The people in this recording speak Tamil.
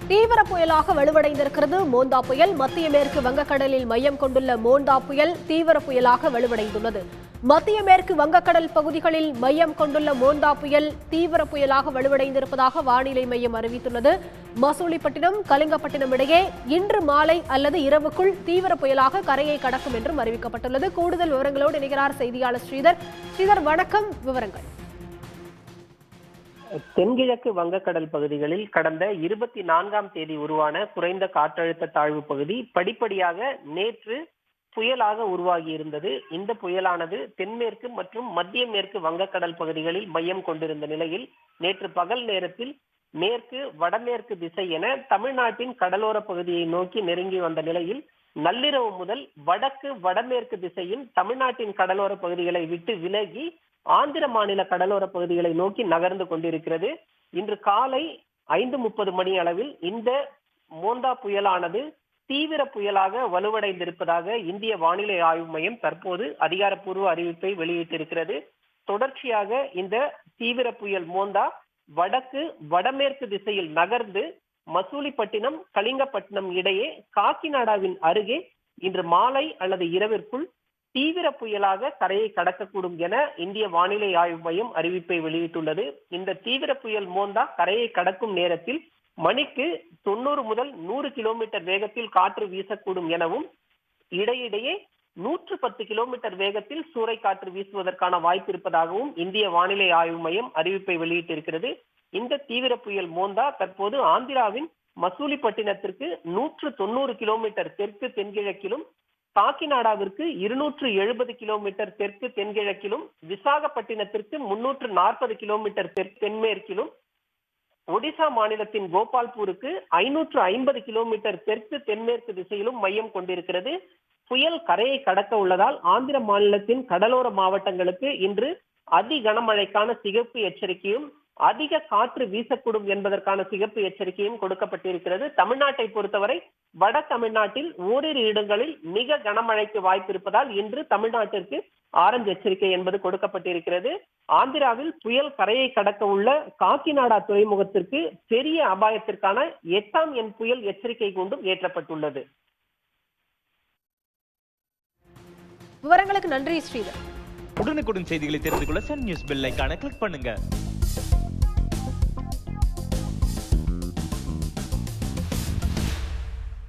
தீவிர புயலாக வலுவடைந்திருக்கிறது மோந்தா புயல். மத்திய மேற்கு வங்கக்கடலில் மையம் கொண்டுள்ள மோந்தா புயல் தீவிர புயலாக வலுவடைந்துள்ளது. மத்திய மேற்கு வங்கக்கடல் பகுதிகளில் மையம் கொண்டுள்ள மோந்தா புயல் தீவிர புயலாக வலுவடைந்திருப்பதாக வானிலை மையம் அறிவித்துள்ளது. மசூலிப்பட்டினம் கலிங்கப்பட்டினம் இடையே இன்று மாலை அல்லது இரவுக்குள் தீவிர புயலாக கரையை கடக்கும் என்றும் அறிவிக்கப்பட்டுள்ளது. கூடுதல் விவரங்களோடு இணைகிறார் செய்தியாளர் ஸ்ரீதர். ஸ்ரீதர், வணக்கம். விவரங்கள். தென்கிழக்கு வங்கக்கடல் பகுதிகளில் கடந்த 24ஆம் தேதி உருவான குறைந்த காற்றழுத்த தாழ்வு பகுதி படிப்படியாக நேற்று புயலாக உருவாகி இருந்தது. இந்த புயலானது தென்மேற்கு மற்றும் மத்திய மேற்கு வங்கக்கடல் பகுதிகளில் மையம் கொண்டிருந்த நிலையில் நேற்று பகல் நேரத்தில் மேற்கு வடமேற்கு திசை என தமிழ்நாட்டின் கடலோர பகுதியை நோக்கி நெருங்கி வந்த நிலையில் நள்ளிரவு முதல் வடக்கு வடமேற்கு திசையில் தமிழ்நாட்டின் கடலோர பகுதிகளை விட்டு விலகி ஆந்திர மாநில கடலோர பகுதிகளை நோக்கி நகர்ந்து கொண்டிருக்கிறது. இன்று காலை 5:30 மணி அளவில் இந்த மோந்தா புயலானது தீவிர புயலாக வலுவடைந்திருப்பதாக இந்திய வானிலை ஆய்வு மையம் தற்போது அதிகாரப்பூர்வ அறிவிப்பை வெளியிட்டிருக்கிறது. தொடர்ச்சியாக இந்த தீவிர புயல் மோந்தா வடக்கு வடமேற்கு திசையில் நகர்ந்து மசூலிப்பட்டினம் கலிங்கப்பட்டினம் இடையே காக்கிநாடாவின் அருகே இன்று மாலை அல்லது இரவிற்குள் தீவிர புயலாக கரையை கடக்கக்கூடும் என இந்திய வானிலை ஆய்வு மையம் அறிவிப்பை வெளியிட்டுள்ளது. இந்த தீவிர புயல் மோந்தா கரையை கடக்கும் நேரத்தில் மணிக்கு 90 முதல் 100 கிலோமீட்டர் வேகத்தில் காற்று வீசக்கூடும் எனவும் இடையிடையே 110 கிலோமீட்டர் வேகத்தில் சூறைக்காற்று வீசுவதற்கான வாய்ப்பு இருப்பதாகவும் இந்திய வானிலை ஆய்வு மையம் அறிவிப்பை வெளியிட்டிருக்கிறது. இந்த தீவிர புயல் மோந்தா தற்போது ஆந்திராவின் மசூலிப்பட்டினத்திற்கு 190 கிலோமீட்டர் தெற்கு தென்கிழக்கிலும் காக்கிநாடாவிற்கு 270 கிலோமீட்டர் தெற்கு தென்கிழக்கிலும் விசாகப்பட்டினத்திற்கு 340 கிலோமீட்டர் தெற்கு தென்மேற்கிலும் ஒடிசா மாநிலத்தின் கோபால்பூருக்கு 550 கிலோமீட்டர் தெற்கு தென்மேற்கு திசையிலும் மையம் கொண்டிருக்கிறது. புயல் கரையை கடக்க உள்ளதால் ஆந்திர மாநிலத்தின் கடலோர மாவட்டங்களுக்கு இன்று அதி கனமழைக்கான சிகப்பு எச்சரிக்கையும் அதிக காற்று வீசக்கூடும் என்பதற்கான சிகப்பு எச்சரிக்கையும் கொடுக்கப்பட்டிருக்கிறது. தமிழ்நாட்டை பொறுத்தவரை வட தமிழ்நாட்டில் ஓரிரு இடங்களில் மிக கனமழைக்கு வாய்ப்பு இருப்பதால் இன்று தமிழ்நாட்டிற்கு ஆரஞ்சு எச்சரிக்கை என்பது கொடுக்கப்பட்டிருக்கிறது. ஆந்திராவில் புயல் கரையை கடக்க உள்ள காக்கிநாடா துறைமுகத்திற்கு பெரிய அபாயத்திற்கான 8ஆம் எண் புயல் எச்சரிக்கை கூண்டும் ஏற்றப்பட்டுள்ளது. விவரங்களுக்கு நன்றி ஸ்ரீதர். உடனுக்குடன் செய்திகளை தெரிந்து கொள்ள சன் நியூஸ் பெல் ஐகானை கிளிக் பண்ணுங்க.